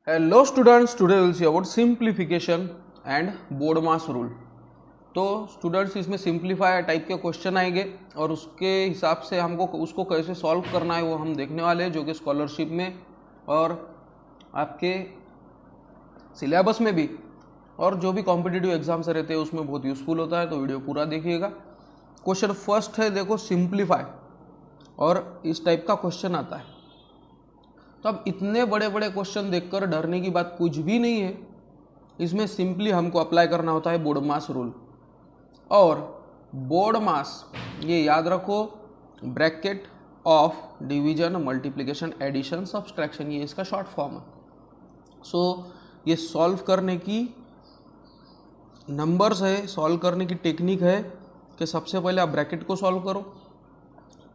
Hello students, today will see about simplification and BODMAS rule. तो students, इसमें simplify type के question आएंगे और उसके हिसाब से हमको उसको कैसे सॉल्व करना है वो हम देखने वाले हैं, जो कि स्कॉलरशिप में और आपके सिलेबस में भी और जो भी कॉम्पिटिटिव एग्जाम्स रहते हैं उसमें बहुत यूजफुल होता है। तो वीडियो पूरा देखिएगा। क्वेश्चन फर्स्ट है, देखो सिंप्लीफाई, और इस टाइप का क्वेश्चन आता है। तो अब इतने बड़े बड़े क्वेश्चन देखकर डरने की बात कुछ भी नहीं है। इसमें सिंपली हमको अप्लाई करना होता है बोर्डमास रूल। और बोर्डमास, ये याद रखो, bracket of division, multiplication, addition, subtraction, ये इसका शॉर्ट फॉर्म है। सो ये सॉल्व करने की नंबर्स है, सॉल्व करने की टेक्निक है कि सबसे पहले आप ब्रैकेट को सॉल्व करो,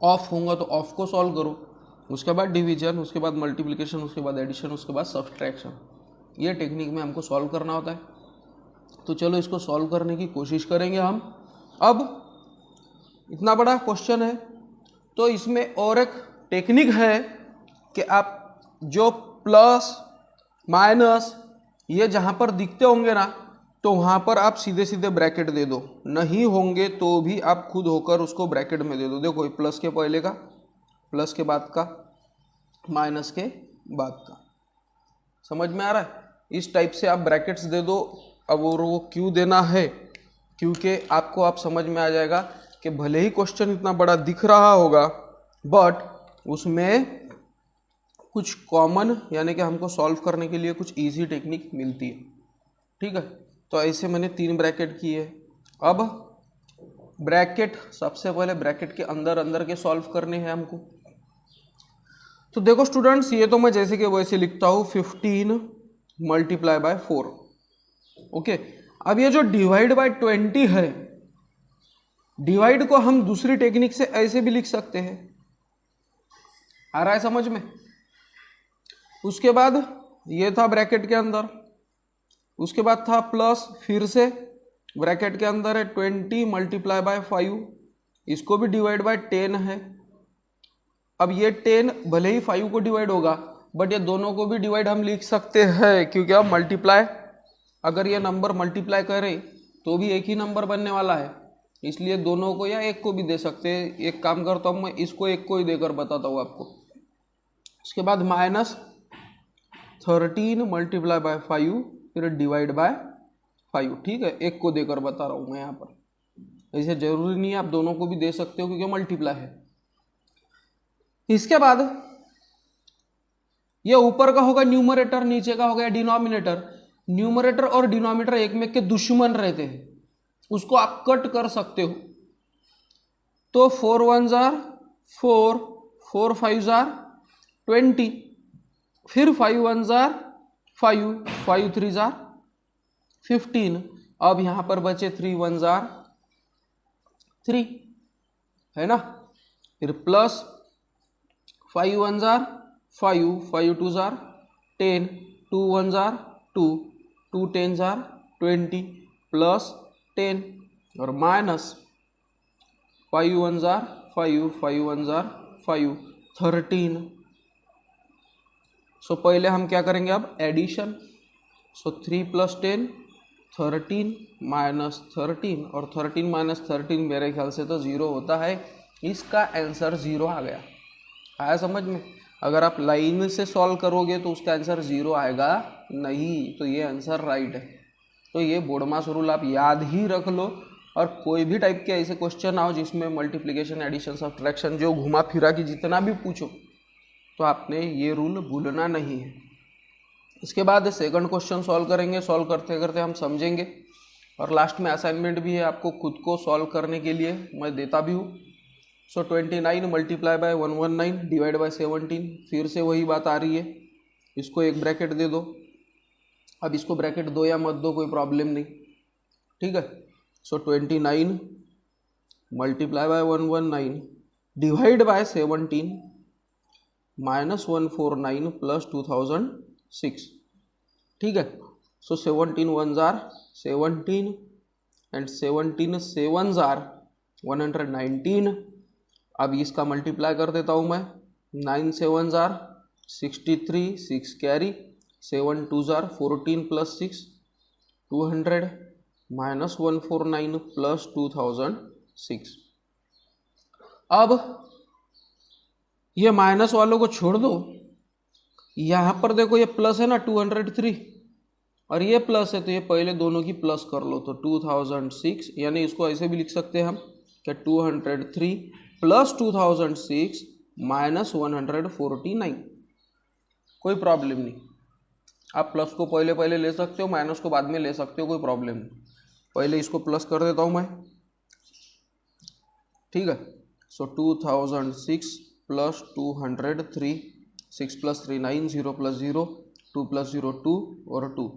ऑफ होगा तो ऑफ को सॉल्व करो, उसके बाद डिवीजन, उसके बाद मल्टीप्लिकेशन, उसके बाद एडिशन, उसके बाद सब्सट्रैक्शन। ये टेक्निक में हमको सॉल्व करना होता है। तो चलो इसको सॉल्व करने की कोशिश करेंगे हम। अब इतना बड़ा क्वेश्चन है तो इसमें और एक टेक्निक है कि आप जो प्लस माइनस ये जहाँ पर दिखते होंगे ना, तो वहाँ पर आप सीधे सीधे ब्रैकेट दे दो, नहीं होंगे तो भी आप खुद होकर उसको ब्रैकेट में दे दो। देखो, प्लस के पहले का, प्लस के बाद का, माइनस के बाद का। समझ में आ रहा है? इस टाइप से आप ब्रैकेट्स दे दो। अब वो क्यों देना है, क्योंकि आपको आप समझ में आ जाएगा कि भले ही क्वेश्चन इतना बड़ा दिख रहा होगा बट उसमें कुछ कॉमन, यानी कि हमको सॉल्व करने के लिए कुछ इजी टेक्निक मिलती है। ठीक है, तो ऐसे मैंने 3 ब्रैकेट किए। अब ब्रैकेट, सबसे पहले ब्रैकेट के अंदर अंदर के सॉल्व करने हैं हमको। तो देखो स्टूडेंट्स, ये तो मैं जैसे कि वैसे लिखता हूँ 15 मल्टीप्लाई बाय 4। ओके, अब ये जो डिवाइड बाय 20 है, डिवाइड को हम दूसरी टेक्निक से ऐसे भी लिख सकते हैं। आ रहा है समझ में? उसके बाद ये था ब्रैकेट के अंदर, उसके बाद था प्लस, फिर से ब्रैकेट के अंदर है 20 मल्टीप्लाई बाय 5, इसको भी डिवाइड बाय 10 है। अब ये 10 भले ही 5 को डिवाइड होगा बट ये दोनों को भी डिवाइड हम लिख सकते हैं, क्योंकि अब मल्टीप्लाई, अगर ये नंबर मल्टीप्लाई करें तो भी एक ही नंबर बनने वाला है, इसलिए दोनों को या एक को भी दे सकते हैं। एक काम करता हूँ मैं, इसको एक को ही देकर बताता हूँ आपको। उसके बाद माइनस 13 मल्टीप्लाई बाय 5, फिर डिवाइड बाय 5। ठीक है, एक को देकर बता रहा हूँ मैं यहाँ पर। ऐसे जरूरी नहीं है, आप दोनों को भी दे सकते हो क्योंकि मल्टीप्लाई है। इसके बाद ये ऊपर का होगा न्यूमरेटर, नीचे का हो गया डिनोमिनेटर। न्यूमरेटर और डिनोमिनेटर एक में के दुश्मन रहते हैं, उसको आप कट कर सकते हो। तो 4 1 जार 4, 4 5 जार 20, फिर 5 1 जार 5, 5 3 जार 15। अब यहां पर बचे 3 1 जार 3, है ना? फिर plus 5 1 jar 5, 5 2 jar 10, 2 1 jar 2, 2 10 jar 20, plus 10, और माइनस 5 1 जार 5, 5 1 जार 5, 13। सो पहले हम क्या करेंगे, अब एडिशन। सो 3 + 10 13 माइनस 13, और 13 माइनस 13 मेरे ख्याल से तो 0 होता है। इसका आंसर 0 आ गया। आया समझ में? अगर आप लाइन से सॉल्व करोगे तो उसका आंसर 0 आएगा नहीं, तो ये आंसर राइट है। तो ये बोर्डमास रूल आप याद ही रख लो, और कोई भी टाइप के ऐसे क्वेश्चन आओ जिसमें मल्टीप्लिकेशन, एडिशन, सब्ट्रैक्शन, जो घुमा फिरा की जितना भी पूछो, तो आपने ये रूल भूलना नहीं है। इसके बाद सेकंड क्वेश्चन सॉल्व करेंगे। सॉल्व करते करते हम समझेंगे, और लास्ट में असाइनमेंट भी है आपको खुद को सॉल्व करने के लिए, मैं देता भी हूँ। सो 29 मल्टीप्लाई बाय 119 डिवाइड बाय 17, फिर से वही बात आ रही है, इसको एक ब्रैकेट दे दो। अब इसको ब्रैकेट दो या मत दो, कोई प्रॉब्लम नहीं। ठीक है, सो 29 multiply by 119 divide by 17 minus 149 plus 2006। ठीक है, सो 17 1 जार 17 एंड 17 7 जार 119। अब इसका मल्टीप्लाई कर देता हूँ मैं, 9 7 jar 63, 6 carry, 7 2 jar 14 plus 6 200 minus 149 plus 2006। अब ये माइनस वालों को छोड़ दो, यहाँ पर देखो ये प्लस है ना 203 और ये प्लस है, तो ये पहले दोनों की प्लस कर लो, तो 2006, यानी इसको ऐसे भी लिख सकते हैं हम कि 203 प्लस 2006 माइनस 149। कोई प्रॉब्लम नहीं, आप प्लस को पहले ले सकते हो, माइनस को बाद में ले सकते हो, कोई प्रॉब्लम नहीं। पहले इसको प्लस कर देता हूँ मैं, ठीक है। सो 2006 प्लस 203, 6 प्लस 3 9, 0 प्लस 0, 2 प्लस 0 2 और 2,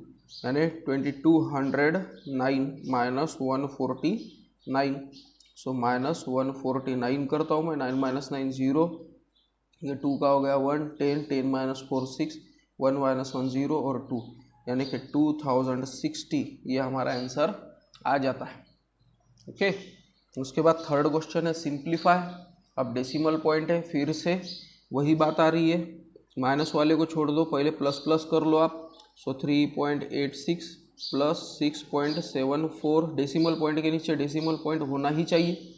यानी 2209 माइनस 149। सो माइनस 149 करता हूँ मैं, 9 माइनस 9 0, ये 2 का हो गया 1, 10 10 माइनस 4 6, 1 माइनस 1 0 और 2, यानी कि 2060 ये हमारा आंसर आ जाता है। ओके, उसके बाद थर्ड क्वेश्चन है सिंप्लीफाई। अब डेसिमल पॉइंट है, फिर से वही बात आ रही है, माइनस वाले को छोड़ दो, पहले प्लस प्लस कर लो आप। सो 3.86 प्लस 6.74, डेसिमल पॉइंट के नीचे डेसिमल पॉइंट होना ही चाहिए।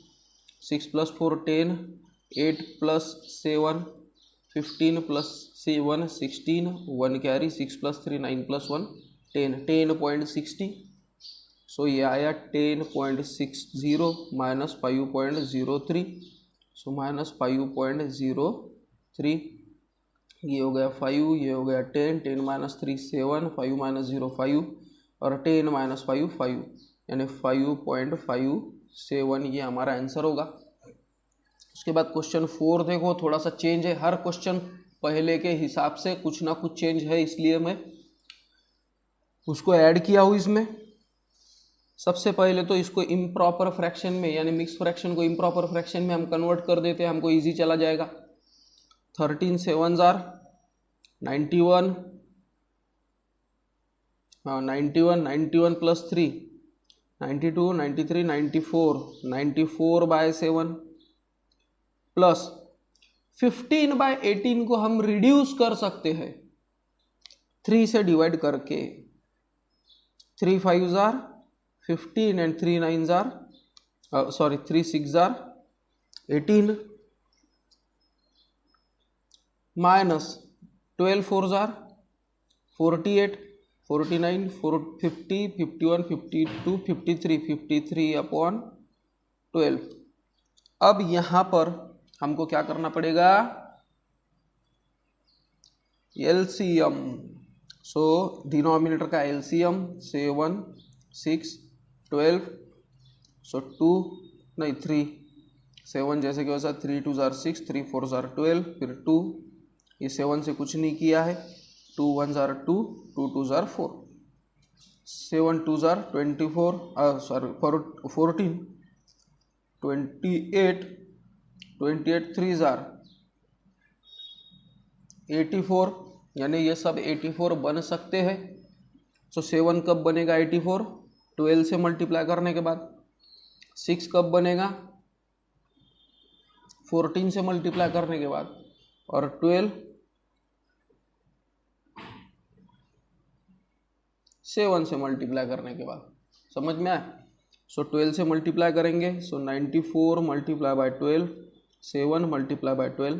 6 plus 4 10, 8 plus 7 15 plus 7 16, 1 carry, 6 plus 3 9 plus 1 10, 10.60। सो ये आया 10.60 माइनस 5.03, सो माइनस 5.03, ये हो गया 5, ये हो गया 10, 10 माइनस 3 7, 5 माइनस 0 5 और 10 माइनस 5 5, यानी 5.57 ये हमारा आंसर होगा। उसके बाद क्वेश्चन 4 देखो, थोड़ा सा चेंज है, हर क्वेश्चन पहले के हिसाब से कुछ ना कुछ चेंज है, इसलिए मैं उसको ऐड किया हूँ इसमें। सबसे पहले तो इसको इम्प्रॉपर फ्रैक्शन में, यानी मिक्स फ्रैक्शन को इम्प्रॉपर फ्रैक्शन में हम कन्वर्ट कर देते हैं, हमको इजी चला जाएगा। 13 7 जार 91, 91 प्लस 3 92, 93 94, 94 बाय 7 प्लस 15 बाय 18 को हम रिड्यूस कर सकते हैं 3 से डिवाइड करके। 3 5 jar 15 and 3 9 jar 3 6 jar 18 minus 12 4 jar 48, 49 50 51 52 53 53 upon 12। अब यहाँ पर हमको क्या करना पड़ेगा, एलसीएम। सो डिनोमिनेटर का एलसीएम 7 6 12, सो 2 नहीं 3 7 जैसे कि वैसा 3 2 जार 6, 3 4 जार 12, फिर 2, ये 7 से कुछ नहीं किया है, 2 1 जार 2, 2 2 जार 4, 7 2 जार 24, 14, 28 3 जार 84, यानी ये सब 84 बन सकते हैं। सो 7 कब बनेगा 84, 12 से मल्टीप्लाई करने के बाद। 6 कब बनेगा 14 से मल्टीप्लाई करने के बाद, और 12 7 से मल्टीप्लाई करने के बाद। समझ में आया? सो 12 से मल्टीप्लाई करेंगे, सो 94 multiply by 12, 7 multiply by 12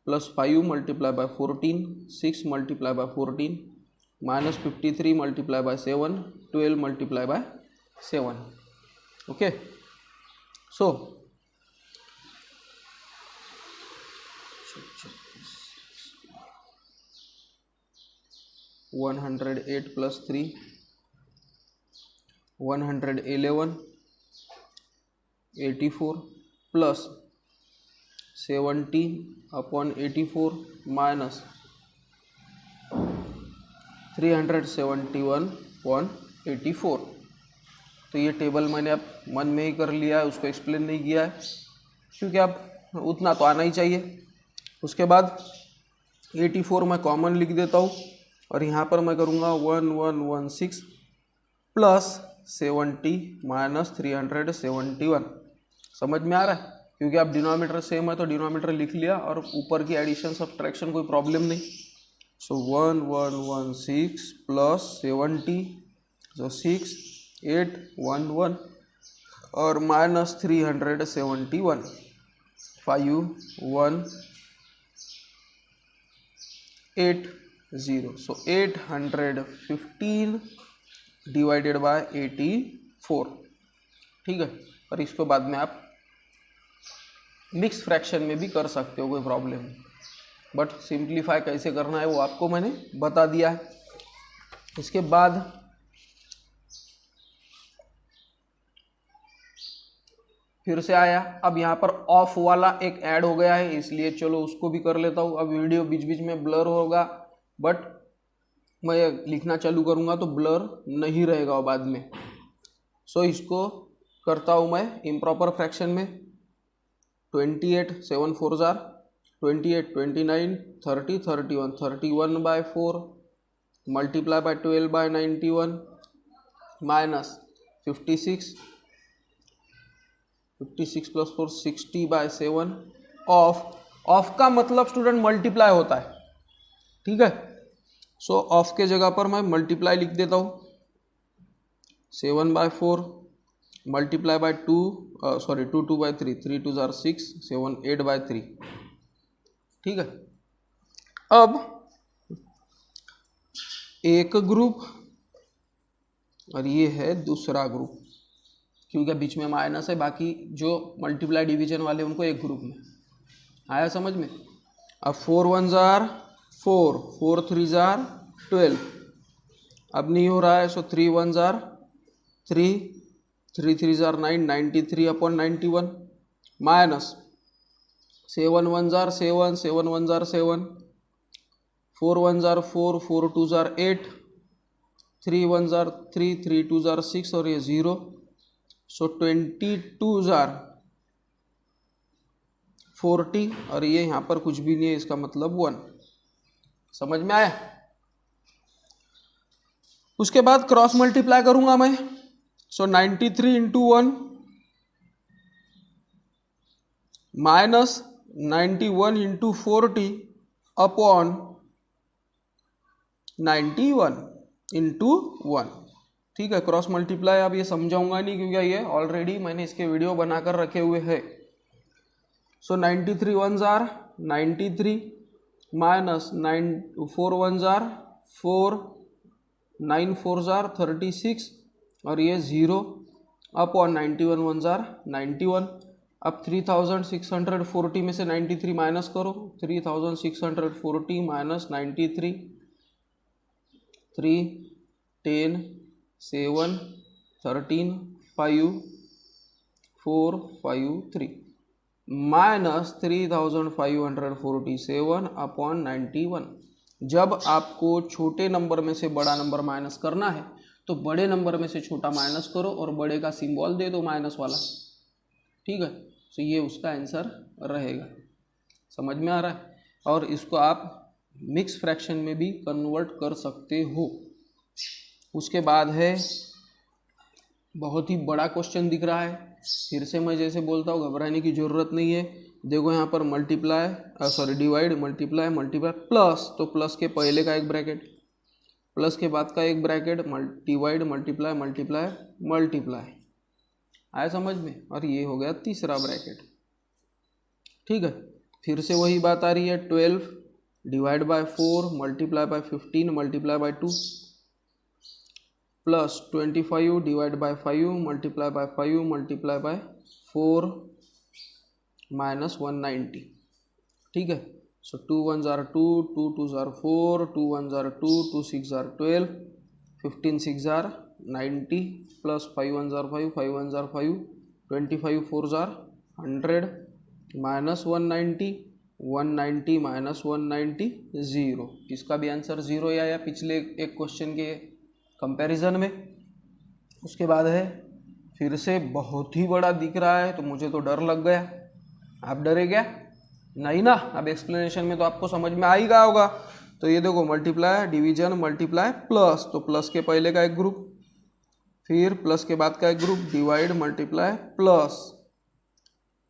plus 5 multiply by 14, 6 multiply by 14 minus 53 multiply by 7, 12 multiply by 7। Okay, so 108 plus 3 111 84 plus 70 upon 84 minus 371.84। तो ये टेबल मैंने अब मन में ही कर लिया है, उसको एक्सप्लेन नहीं किया है, क्योंकि अब उतना तो आना ही चाहिए। उसके बाद 84 मैं कॉमन लिख देता हूँ, और यहाँ पर मैं करूँगा 1116 प्लस 70 माइनस 371। समझ में आ रहा है? क्योंकि आप डिनोमिनेटर सेम है तो डिनोमिनेटर लिख लिया, और ऊपर की एडिशन सब्ट्रैक्शन कोई प्रॉब्लम नहीं। सो 1116 प्लस 70, so 6 8 1 1 और माइनस 371, 5 1 8 0, so 815 डिवाइडेड बाय 84। ठीक है, और इसको बाद में आप मिक्स फ्रैक्शन में भी कर सकते हो, कोई प्रॉब्लम नहीं, बट सिंप्लीफाई कैसे करना है वो आपको मैंने बता दिया है। इसके बाद फिर से आया, अब यहाँ पर ऑफ वाला एक ऐड हो गया है, इसलिए चलो उसको भी कर लेता हूँ। अब वीडियो बीच बीच में ब्लर होगा, बट मैं लिखना चालू करूँगा तो ब्लर नहीं रहेगा बाद में। सो इसको करता हूँ मैं इम्प्रॉपर फ्रैक्शन में। 28 7 4 जार 28 29 30 31 31 by 4 multiply by 12 by 91 minus 56 plus 4 60 by 7 of का मतलब स्टूडेंट मल्टीप्लाई होता है। ठीक है, सो ऑफ के जगह पर मैं मल्टीप्लाई लिख देता हूँ। 7 बाय 4 मल्टीप्लाई बाय 2 2 बाय 3 3 2 जार 6 7 8 बाय 3। ठीक है, अब एक ग्रुप और ये है दूसरा ग्रुप, क्योंकि बीच में माइनस है, बाकी जो मल्टीप्लाई डिवीजन वाले उनको एक ग्रुप में आया समझ में। अब 4 1 जार 4 4 3 जार 12, अब नहीं हो रहा है, सो 3 1 jar 3 3 3 jar 9 93 upon 91 minus 7 1 jar 7 7 1 jar 7 4 1 jar 4 4 2 jar 8 3 1 jar 3 3 2 जार 6 और ये 0, सो 22 जार 40 और ये यहाँ पर कुछ भी नहीं है, इसका मतलब 1। समझ में आया? उसके बाद क्रॉस मल्टीप्लाई करूंगा मैं, सो 93 into 1 minus 91 into 40 upon 91 into 1। ठीक है, क्रॉस मल्टीप्लाई अब ये समझाऊंगा नहीं, क्योंकि ये ऑलरेडी मैंने इसके वीडियो बनाकर रखे हुए हैं। सो 93 1 जार 93 माइनस 4 1 जार 4 9 4 जार 36 और ये 0 अपॉन 91 1 जार 91। अब 3640 में से 93 माइनस करो, 3640 माइनस 93 3 10 7 13 5 4 5 3 माइनस 3547 अपॉन 91। जब आपको छोटे नंबर में से बड़ा नंबर माइनस करना है तो बड़े नंबर में से छोटा माइनस करो और बड़े का सिंबल दे दो माइनस वाला। ठीक है, तो ये उसका आंसर रहेगा। समझ में आ रहा है? और इसको आप मिक्स फ्रैक्शन में भी कन्वर्ट कर सकते हो। उसके बाद है, बहुत ही बड़ा क्वेश्चन दिख रहा है, फिर से मैं जैसे बोलता हूँ घबराने की ज़रूरत नहीं है। देखो यहाँ पर multiply divide multiply multiply plus, तो प्लस के पहले का एक ब्रैकेट, प्लस के बाद का एक bracket, divide multiply multiply multiply, आया समझ में? और ये हो गया तीसरा ब्रैकेट। ठीक है, फिर से वही बात आ रही है, 12 divide by 4 multiply bye 15 multiply by 2 plus 25 divide by 5 multiply by 5 multiply by 4 minus 190। ठीक है, सो 2 1 jar 2 2 2 jar 4 2 1 jar 2 2 6 jar 12 15 6 jar 90 plus 5 1 jar 5 5 1 jar 5 25 4 jar 100 minus 190 190 minus 190 0। इसका भी आंसर 0 ही आया पिछले एक क्वेश्चन के कंपैरिजन में। उसके बाद है, फिर से बहुत ही बड़ा दिख रहा है तो मुझे तो डर लग गया। आप डरे क्या? नहीं ना, अब एक्सप्लेनेशन में तो आपको समझ में आ ही गया होगा। तो ये देखो, मल्टीप्लाई डिवीजन मल्टीप्लाई प्लस, तो प्लस के पहले का एक ग्रुप, फिर प्लस के बाद का एक ग्रुप, डिवाइड मल्टीप्लाई प्लस,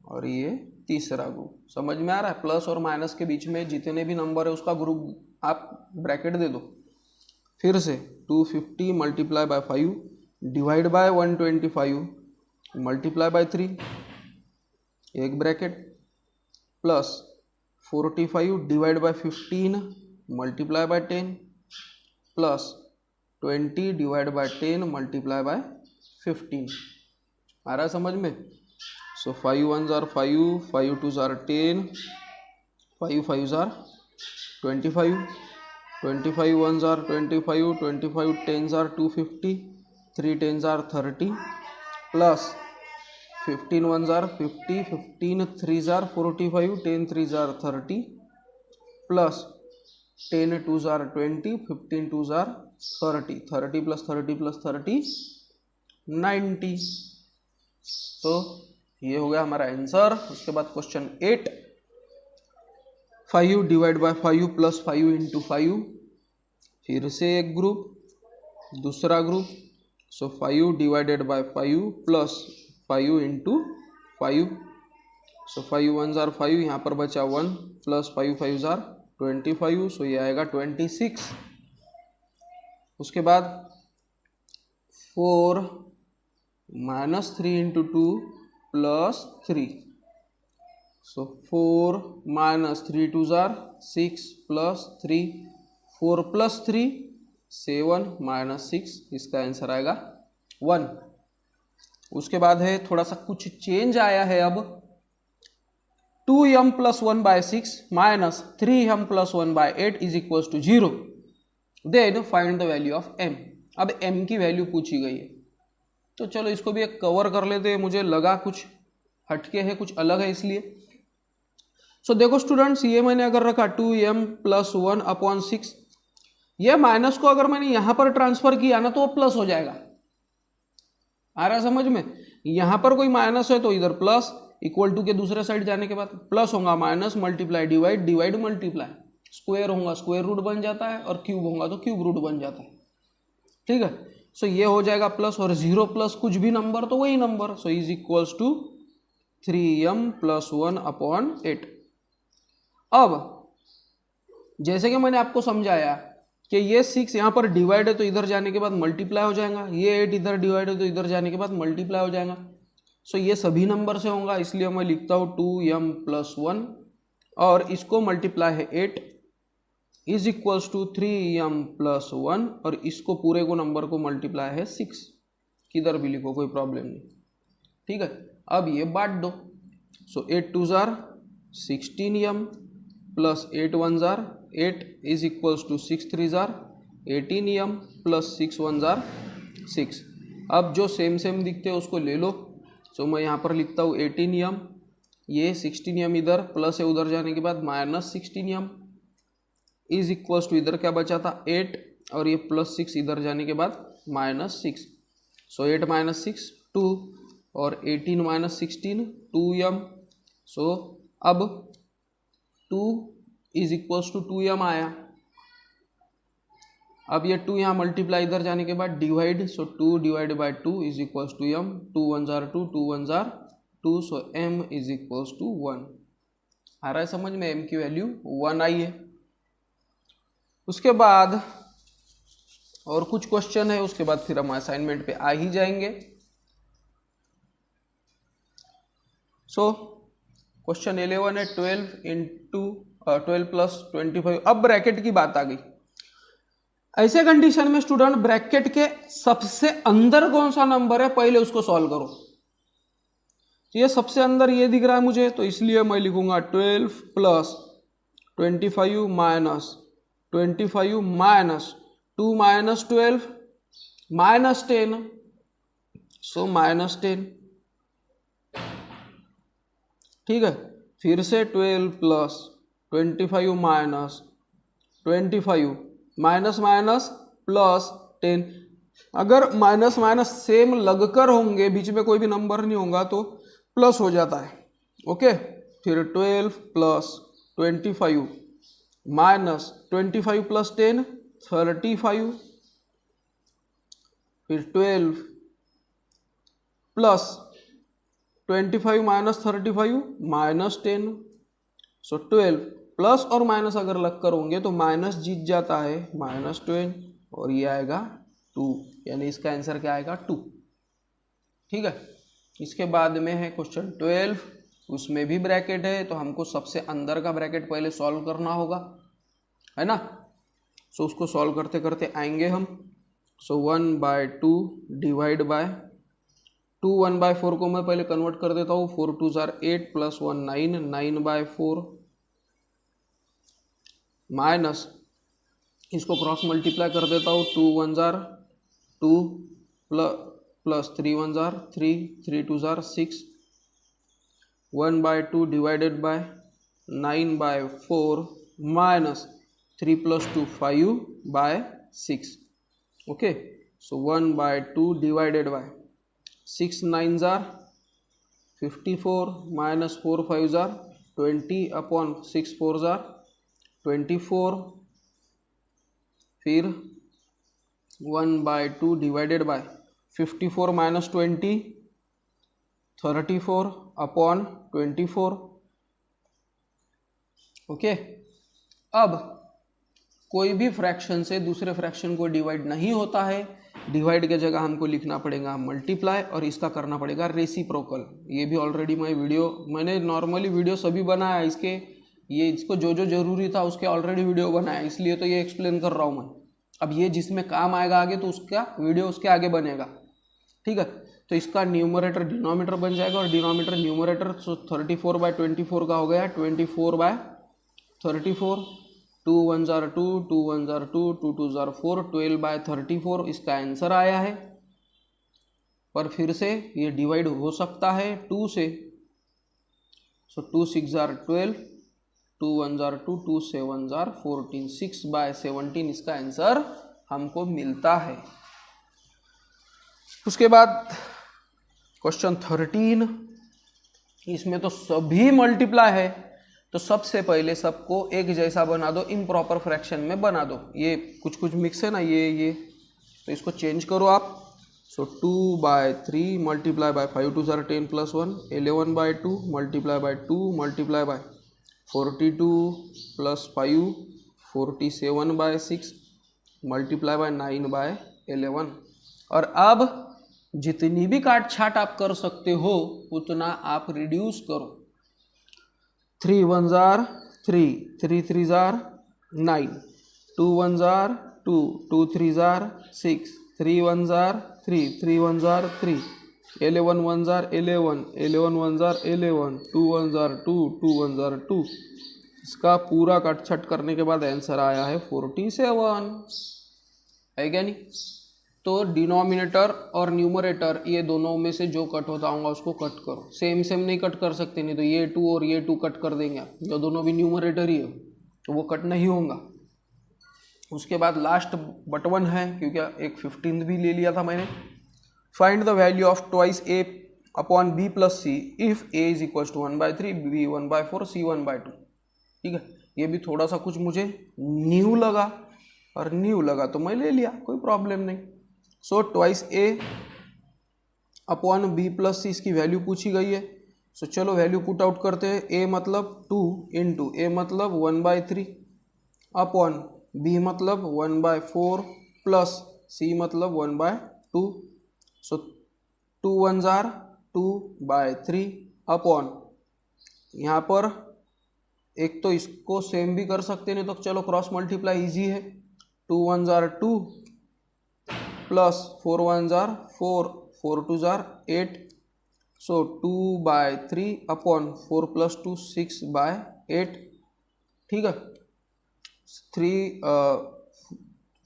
और ये तीसरा ग्रुप। समझ में आ रहा है? प्लस और माइनस के बीच में जितने भी नंबर है उसका ग्रुप आप ब्रैकेट दे दो फिर से 250 multiply by 5 divide by 125 multiply by 3 एक bracket plus 45 divide by 15 multiply by 10 plus 20 divide by 10 multiply by 15 आ रहा है समझ में। सो 5 1s are 5, 5 2s are 10, 5 5s are 25, 25 1s are 25, 25 10s are 250, 3 10s are 30 plus 15 1s are 50, 15 3s are 45, 10 3s are 30 plus 10 2s are 20, 15 2s are 30, 30 plus 30 plus 30 90। तो ये हो गया हमारा answer. उसके बाद question 8, 5 divide by 5 plus 5 into 5, फिर से एक ग्रुप दूसरा group. So 5 divided by 5 plus 5 into 5। So 5 1s are 5, यहाँ पर बचा 1 प्लस 5 5s are 25। सो ये आएगा 26। उसके बाद 4 minus 3 into 2 plus 3। So 4 minus 3 2s are 6 plus 3, 4 plus 3 7 minus 6, इसका आंसर आएगा 1। उसके बाद है थोड़ा सा कुछ चेंज आया है अब 2m plus 1 by 6 minus 3m plus 1 by 8 is equal to 0। Then find the value of m। अब m की वैल्यू पूछी गई है तो चलो इसको भी एक कवर कर लेते हैं। मुझे लगा कुछ हटके है कुछ अलग है इसलिए। सो देखो स्टूडेंट्स, ये मैंने अगर रखा 2m प्लस 1 अपॉन 6, ये माइनस को अगर मैंने यहां पर ट्रांसफर किया ना तो वो प्लस हो जाएगा। आ रहा है समझ में। यहां पर कोई माइनस है तो इधर प्लस, इक्वल टू के दूसरे साइड जाने के बाद प्लस होगा, minus multiply divide, divide multiply, square होगा स्क्वायर रूट बन जाता है और क्यूब होगा तो क्यूब रूट बन जाता है। ठीक है। सो ये हो जाएगा प्लस, और 0 प्लस कुछ भी नंबर तो वही number. So is equals to 3m plus 1 upon 8। अब जैसे कि मैंने आपको समझाया कि ये 6 यहाँ पर डिवाइड है तो इधर जाने के बाद मल्टीप्लाई हो जाएगा, ये 8 इधर डिवाइड है तो इधर जाने के बाद मल्टीप्लाई हो जाएगा। सो ये सभी नंबर से होगा, इसलिए मैं लिखता हूँ 2m प्लस 1 और इसको मल्टीप्लाई है 8 is equals to 3m plus 1 और इसको पूरे को नंबर को मल्टीप्लाई है 6। किधर भी लिखो कोई प्रॉब्लम नहीं। ठीक है। अब ये बांट दो। So 8 2s are 16m plus 8 1s are 8 is equals to 6 3s are 18m plus 6 1s are 6। अब जो सेम सेम दिखते हैं उसको ले लो। सो मैं यहाँ पर लिखता हूँ 18m, ये 16m इधर प्लस है उधर जाने के बाद minus 16m is equals to इधर क्या बचा था 8 और ये प्लस 6 इधर जाने के बाद माइनस 6। सो 8 माइनस 6 2 और 18 माइनस 16 2m। सो अब 2 इज इक्वल्स टू 2m आया। अब ये 2 यहाँ मल्टीप्लाई इधर जाने के बाद divide. So 2 divide by 2 is equals to m, 2 1s are 2, 2 1s are 2। So m is equals to 1। आ रहा है समझ में। m की वैल्यू 1 आई है। उसके बाद और कुछ क्वेश्चन है, उसके बाद फिर हम असाइनमेंट पे आ ही जाएंगे। सो क्वेश्चन 11 है 12 प्लस 25। अब ब्रैकेट की बात आ गई। ऐसे कंडीशन में स्टूडेंट ब्रैकेट के सबसे अंदर कौन सा नंबर है पहले उसको सॉल्व करो। ये सबसे अंदर ये दिख रहा है मुझे, तो इसलिए मैं लिखूंगा 12 plus 25 minus 25 minus 2 minus 12 minus 10। So minus 10। ठीक है। फिर से 12 plus 25 minus 25 minus minus plus 10। अगर माइनस माइनस सेम लगकर होंगे, बीच में कोई भी नंबर नहीं होगा तो प्लस हो जाता है। ओके। फिर 12 प्लस 25 माइनस 25 प्लस 10 35। फिर 12 प्लस 25 माइनस 35 माइनस 10। सो 12 प्लस और माइनस अगर लग कर होंगे तो माइनस जीत जाता है, -10 और ये आएगा 2, यानी इसका आंसर क्या आएगा 2। ठीक है, इसके बाद में है क्वेश्चन 12, उसमें भी ब्रैकेट है तो हमको सबसे अंदर का ब्रैकेट पहले सॉल्व करना होगा, है ना। सो उसको सॉल्व करते करते आएंगे हम। सो 1/2 डिवाइड बाय 2, 1/4 को मैं पहले कन्वर्ट कर देता हूँ, 4 2 जार 8 प्लस 1 9, 9/4 माइनस इसको क्रॉस मल्टीप्लाई कर देता हूँ, 2 1 जार 2 प्लस 3 1 जार 3, 3 2 जार 6, 1/2 divided by 9/4 minus 3 + 2 5/6। Okay, so 1/2 divided by 6 9 jar 54 minus 4 5 jar 20/6 4 jar 24, फिर 1/2 डिवाइडेड बाय 54 माइनस 20 34/24। ओके, अब कोई भी फ्रैक्शन से दूसरे फ्रैक्शन को डिवाइड नहीं होता है, डिवाइड के जगह हमको लिखना पड़ेगा मल्टीप्लाई और इसका करना पड़ेगा रेसिप्रोकल। ये भी ऑलरेडी मैंने नॉर्मली वीडियो सभी बनाया इसके, ये इसको जो जो जरूरी था उसके ऑलरेडी वीडियो बनाया, इसलिए तो ये एक्सप्लेन कर रहा हूँ मैं। अब ये जिसमें काम आएगा आगे तो उसका वीडियो उसके आगे बनेगा। ठीक है, तो इसका न्यूमरेटर डिनोमिनेटर बन जाएगा और डिनोमिनेटर न्यूमरेटर। सो 34/24 का हो गया 24/34, 2 1 जार 2, 2 1 जार 2, 2 2 जार 4, 12/34 इसका आंसर आया है। पर फिर से ये डिवाइड हो सकता है 2 से। सो 2 6 जार 12, 2 1 जार 2, 2 7 जार 14, 6/17 इसका आंसर हमको मिलता है। उसके बाद क्वेश्चन 13, इसमें तो सभी मल्टीप्लाई है, तो सबसे पहले सबको एक जैसा बना दो, इम्प्रॉपर फ्रैक्शन में बना दो। ये कुछ मिक्स है ना, ये तो इसको चेंज करो आप। सो 2/3 multiply by 5 2 jar 10 plus 1, 11/2 multiply by 2 multiply by 42 plus 5 47/6 multiply by 9/11। और अब जितनी भी काट छाट आप कर सकते हो उतना आप रिड्यूस करो। 3 1 jar 3, 3 3 jar 9, 2 1 jar 2, 2 3 jar 6, 3 1 jar 3, 3 1 jar 3, 11 1 jar 11, 11 1 jar 11, 2 1 jar 2, 2 1 jar 2। इसका पूरा कट छट करने के बाद आंसर आया है 47, है क्या नहीं। तो डिनोमिनेटर और न्यूमरेटर ये दोनों में से जो कट होता होगा उसको कट करो। सेम नहीं कट कर सकते, नहीं तो ये 2 और ये 2 कट कर देंगे, जो दोनों भी न्यूमरेटर ही है तो वो कट नहीं होगा। उसके बाद लास्ट बट 1 है, क्योंकि एक 15th भी ले लिया था मैंने। Find the value of twice a upon b plus c if a is equal to 1/3, b 1/4, c 1/2। ठीक है, ये भी थोड़ा सा कुछ मुझे न्यू लगा तो मैं ले लिया, कोई प्रॉब्लम नहीं। So twice a upon b plus c इसकी वैल्यू पूछी गई है। सो चलो वैल्यू पुट आउट करते हैं। a मतलब 2 इंटू a मतलब 1/3 अपॉन b मतलब 1/4 प्लस c मतलब 1/2। सो 2 1 जार 2/3 अपॉन, यहाँ पर एक तो इसको सेम भी कर सकते नहीं तो चलो क्रॉस मल्टीप्लाई इजी है। 2 1 जार 2 प्लस 4 1 जार 4, 4 2 जार 8। सो 2/3 अपॉन 4 + 2 6/8। ठीक है,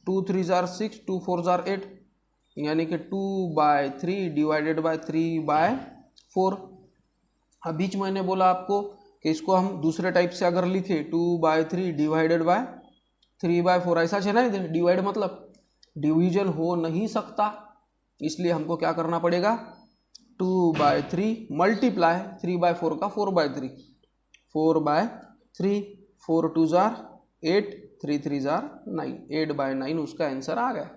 2 3 जार 6, 2 4 जार 8, यानी कि 2/3 डिवाइडेड बाय 3/4। अब बीच मैंने बोला आपको कि इसको हम दूसरे टाइप से अगर लिखे 2/3 डिवाइडेड बाय 3/4, ऐसा है ना। डिवाइड मतलब डिवीजन हो नहीं सकता, इसलिए हमको क्या करना पड़ेगा, 2/3 मल्टीप्लाई 3/4 का 4/3, 4/3, 4 2 जार 8, 3 3 जार 9, 8/9 उसका आंसर आ गया।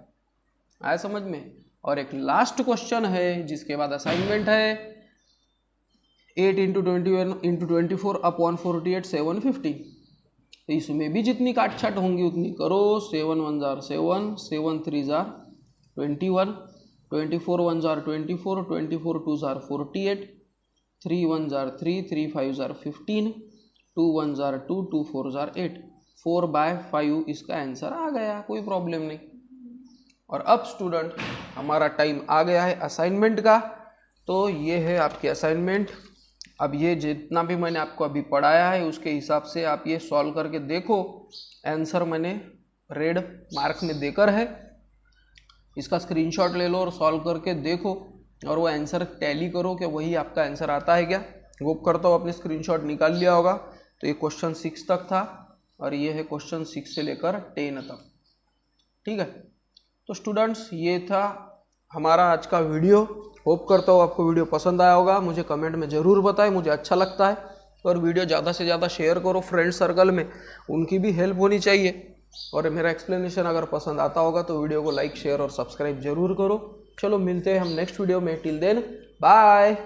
आया समझ में। और एक लास्ट क्वेश्चन है जिसके बाद असाइनमेंट है। 8 × 21 × 24 अपॉन 48 750। तो इसमें भी जितनी काट छाट होंगी उतनी करो। 7 1 jar 7, 7 3 jar 21, 24 1 jar 24, 24 2 jar 48, 3 1 jar 3, 3 5 jar 15, 2 1 jar 2, 2 4 jar 8, 4/5 इसका आंसर आ गया, कोई प्रॉब्लम नहीं। और अब स्टूडेंट हमारा टाइम आ गया है असाइनमेंट का। तो ये है आपकी असाइनमेंट। अब ये जितना भी मैंने आपको अभी पढ़ाया है उसके हिसाब से आप ये सॉल्व करके देखो। आंसर मैंने रेड मार्क में देकर है, इसका स्क्रीनशॉट ले लो और सॉल्व करके देखो और वो आंसर टैली करो कि वही आपका आंसर आता है क्या। होप करता हूँ आपने स्क्रीनशॉट निकाल लिया होगा। तो ये क्वेश्चन 6 तक था और ये है क्वेश्चन 6 से लेकर 10 तक, ठीक है। तो स्टूडेंट्स ये था हमारा आज का वीडियो। होप करता हूँ आपको वीडियो पसंद आया होगा। मुझे कमेंट में ज़रूर बताएं, मुझे अच्छा लगता है। और वीडियो ज़्यादा से ज़्यादा शेयर करो फ्रेंड सर्कल में, उनकी भी हेल्प होनी चाहिए। और मेरा एक्सप्लेनेशन अगर पसंद आता होगा तो वीडियो को लाइक शेयर और सब्सक्राइब जरूर करो। चलो मिलते हैं हम नेक्स्ट वीडियो में। Till then bye.